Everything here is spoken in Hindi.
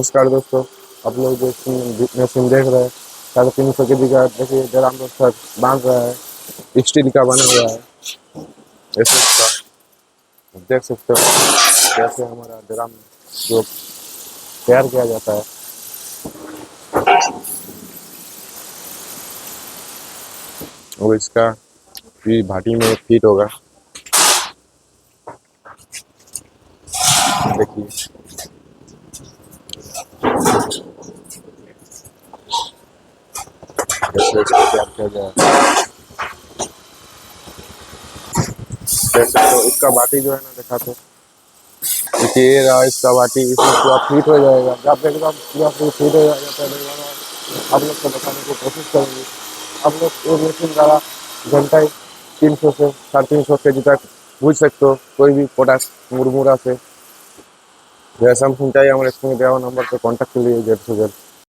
नमस्कार दोस्तों। आप लोग जो मशीन देख रहे हैं 350 केजी का, देखिए ड्रम सर बांध रहा है, स्टील का बना हुआ है। ऐसे का देख सकते हो कैसे हमारा ड्रम जो तैयार किया जाता है। और इसका भी भाटी में फिट होगा। देखिए कैसे इसको तैयार किया गया है। देख सकते हो इसका भाटी जो है ना, दिखाते देखिए ये रहा इसका भाटी, इसमें पूरा फिट हो जाएगा। जब एकदम पूरा फिट हो जाएगा तो एक बार आप लोग को बताने की कोशिश करेंगे। आप लोग एक मशीन द्वारा घंटा 300 से 350 केजी तक भूज सकते हो, कोई भी पोटास मुरमुरा से। जैसा हम चाहिए हमारे स्क्रीन पे नंबर पे कॉन्टैक्ट कीजिए जल्द से जल्द।